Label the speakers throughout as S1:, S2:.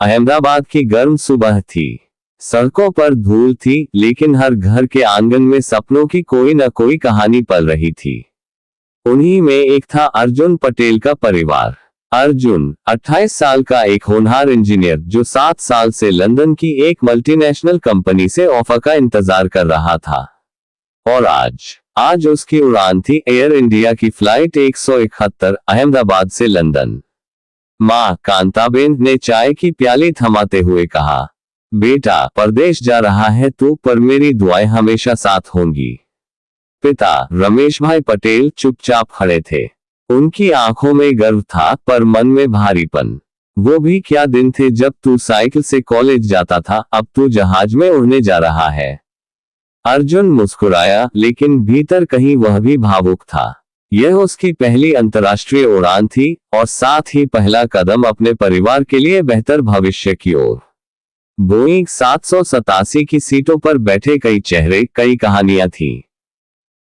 S1: अहमदाबाद की गर्म सुबह थी। सड़कों पर धूल थी, लेकिन हर घर के आंगन में सपनों की कोई न कोई कहानी पल रही थी। उन्हीं में एक था अर्जुन पटेल का परिवार। अर्जुन 28 साल का एक होनहार इंजीनियर, जो 7 साल से लंदन की एक मल्टीनेशनल कंपनी से ऑफर का इंतजार कर रहा था। और आज उसकी उड़ान थी एयर इंडिया की फ्लाइट 171 अहमदाबाद से लंदन। माँ कांताबेन ने चाय की प्याली थमाते हुए कहा, बेटा परदेश जा रहा है तू, पर मेरी दुआएं हमेशा साथ होंगी। पिता रमेश भाई पटेल चुपचाप खड़े थे। उनकी आंखों में गर्व था, पर मन में भारीपन। वो भी क्या दिन थे जब तू साइकिल से कॉलेज जाता था, अब तू जहाज में उड़ने जा रहा है। अर्जुन मुस्कुराया, लेकिन भीतर कहीं वह भी भावुक था। यह उसकी पहली अंतर्राष्ट्रीय उड़ान थी, और साथ ही पहला कदम अपने परिवार के लिए बेहतर भविष्य की ओर। बोइंग 787 की सीटों पर बैठे कई चेहरे, कई कहानियां थीं।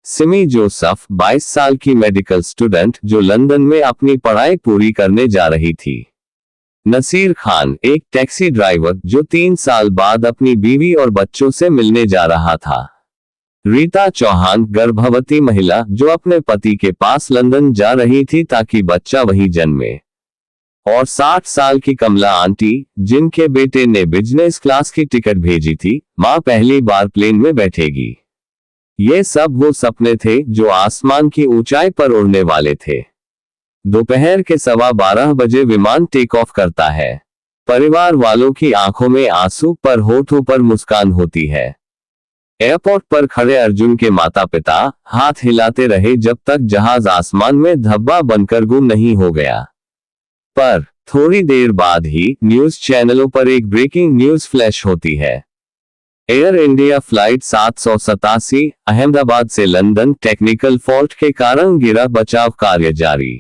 S1: सिमी जोसेफ 22 साल की मेडिकल स्टूडेंट, जो लंदन में अपनी पढ़ाई पूरी करने जा रही थी। नसीर खान एक टैक्सी ड्राइवर, जो 3 साल बाद अपनी बीवी और बच्चों से मिलने जा रहा था। रीता चौहान गर्भवती महिला, जो अपने पति के पास लंदन जा रही थी ताकि बच्चा वहीं जन्मे। और 60 साल की कमला आंटी, जिनके बेटे ने बिजनेस क्लास की टिकट भेजी थी, मां पहली बार प्लेन में बैठेगी। ये सब वो सपने थे जो आसमान की ऊंचाई पर उड़ने वाले थे। दोपहर के 12:15 बजे विमान टेक ऑफ करता है। परिवार वालों की आंखों में आंसू, पर होठों पर मुस्कान होती है। एयरपोर्ट पर खड़े अर्जुन के माता पिता हाथ हिलाते रहे जब तक जहाज आसमान में धब्बा बनकर गुम नहीं हो गया। पर थोड़ी देर बाद ही न्यूज चैनलों पर एक ब्रेकिंग न्यूज फ्लैश होती है। एयर इंडिया फ्लाइट 787 अहमदाबाद से लंदन टेक्निकल फॉल्ट के कारण गिरा, बचाव कार्य जारी।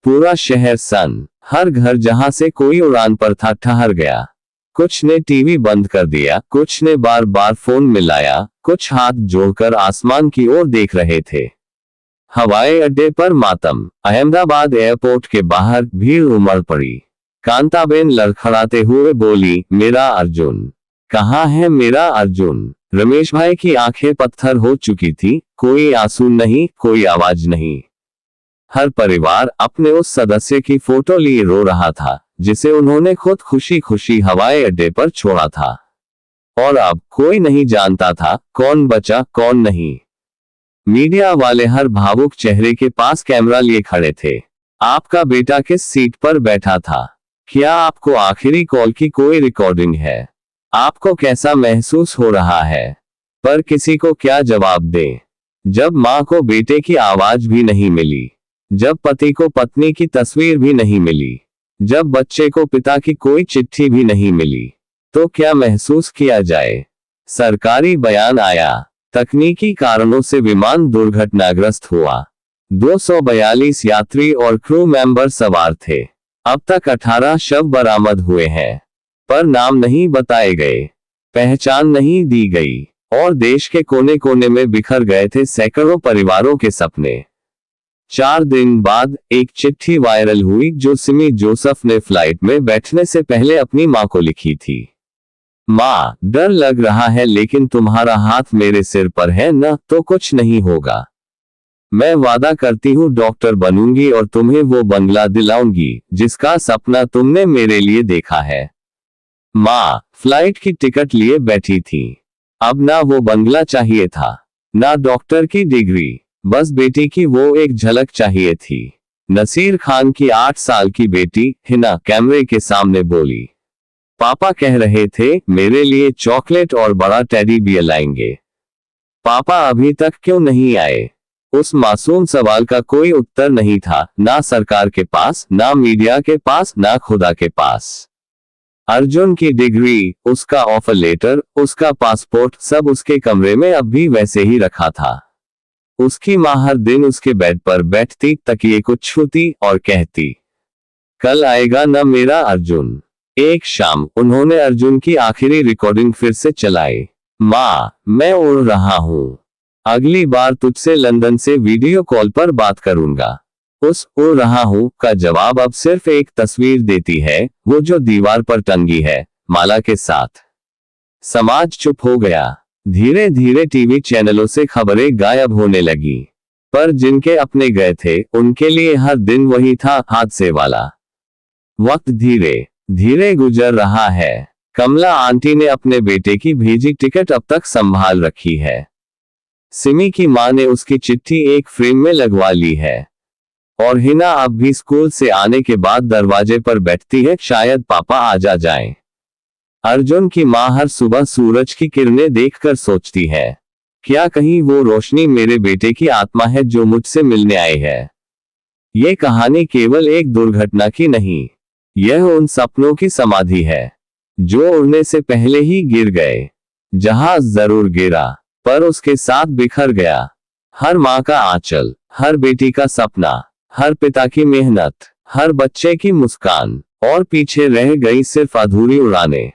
S1: पूरा शहर सन, हर घर जहां से कोई उड़ान पर था ठहर गया। कुछ ने टीवी बंद कर दिया, कुछ ने बार बार फोन मिलाया, कुछ हाथ जोड़कर आसमान की ओर देख रहे थे। हवाई अड्डे पर मातम। अहमदाबाद एयरपोर्ट के बाहर भीड़ उमड़ पड़ी। कांताबेन लड़खड़ाते हुए बोली, मेरा अर्जुन कहाँ है, मेरा अर्जुन। रमेश भाई की आंखें पत्थर हो चुकी थी। कोई आंसू नहीं, कोई आवाज नहीं। हर परिवार अपने उस सदस्य की फोटो लिए रो रहा था, जिसे उन्होंने खुद खुशी खुशी हवाई अड्डे पर छोड़ा था। और अब कोई नहीं जानता था कौन बचा कौन नहीं। मीडिया वाले हर भावुक चेहरे के पास कैमरा लिए खड़े थे। आपका बेटा किस सीट पर बैठा था? क्या आपको आखिरी कॉल की कोई रिकॉर्डिंग है? आपको कैसा महसूस हो रहा है? पर किसी को क्या जवाब दे, जब मां को बेटे की आवाज भी नहीं मिली, जब पति को पत्नी की तस्वीर भी नहीं मिली, जब बच्चे को पिता की कोई चिट्ठी भी नहीं मिली, तो क्या महसूस किया जाए? सरकारी बयान आया, तकनीकी कारणों से विमान दुर्घटनाग्रस्त हुआ। 242 यात्री और क्रू मेंबर सवार थे। अब तक 18 शव बरामद हुए हैं, पर नाम नहीं बताए गए, पहचान नहीं दी गई, और देश के कोने कोने में बिखर गए थे सैकड़ों परिवारों के सपने। 4 दिन बाद एक चिट्ठी वायरल हुई, जो सिमी जोसेफ ने फ्लाइट में बैठने से पहले अपनी मां को लिखी थी। मां, डर लग रहा है, लेकिन तुम्हारा हाथ मेरे सिर पर है न, तो कुछ नहीं होगा। मैं वादा करती हूँ डॉक्टर बनूंगी और तुम्हें वो बंगला दिलाऊंगी जिसका सपना तुमने मेरे लिए देखा है। माँ फ्लाइट की टिकट लिए बैठी थी। अब ना वो बंगला चाहिए था, ना डॉक्टर की डिग्री, बस बेटी की वो एक झलक चाहिए थी। नसीर खान की 8 साल की बेटी हिना कैमरे के सामने बोली, पापा कह रहे थे मेरे लिए चॉकलेट और बड़ा टेडी बियर लाएंगे। पापा अभी तक क्यों नहीं आए? उस मासूम सवाल का कोई उत्तर नहीं था, ना सरकार के पास, ना मीडिया के पास, ना खुदा के पास। अर्जुन की डिग्री, उसका ऑफर लेटर, उसका पासपोर्ट, सब उसके कमरे में अब भी वैसे ही रखा था। उसकी मां हर दिन उसके बेड पर बैठती, तकिए को छूती और कहती, कल आएगा ना मेरा अर्जुन। एक शाम उन्होंने अर्जुन की आखिरी रिकॉर्डिंग फिर से चलाई। माँ, मैं उड़ रहा हूँ, अगली बार तुझसे लंदन से वीडियो कॉल पर बात करूंगा। उस "उड़ रहा हूं" का जवाब अब सिर्फ एक तस्वीर देती है, वो जो दीवार पर टंगी है, माला के साथ। समाज चुप हो गया। धीरे धीरे टीवी चैनलों से खबरें गायब होने लगी। पर जिनके अपने गए थे, उनके लिए हर दिन वही था, हादसे वाला। वक्त धीरे धीरे गुजर रहा है। कमला आंटी ने अपने बेटे की भेजी टिकट अब तक संभाल रखी है। सिमी की मां ने उसकी चिट्ठी एक फ्रेम में लगवा ली है। और हिना अब भी स्कूल से आने के बाद दरवाजे पर बैठती है, शायद पापा आ जाएं। अर्जुन की मां हर सुबह सूरज की किरणें देखकर सोचती है, क्या कहीं वो रोशनी मेरे बेटे की आत्मा है जो मुझसे मिलने आई है। ये कहानी केवल एक दुर्घटना की नहीं, यह उन सपनों की समाधि है जो उड़ने से पहले ही गिर गए। जहाज जरूर गिरा, पर उसके साथ बिखर गया हर माँ का आंचल, हर बेटी का सपना, हर पिता की मेहनत, हर बच्चे की मुस्कान, और पीछे रह गई सिर्फ अधूरी उड़ानें।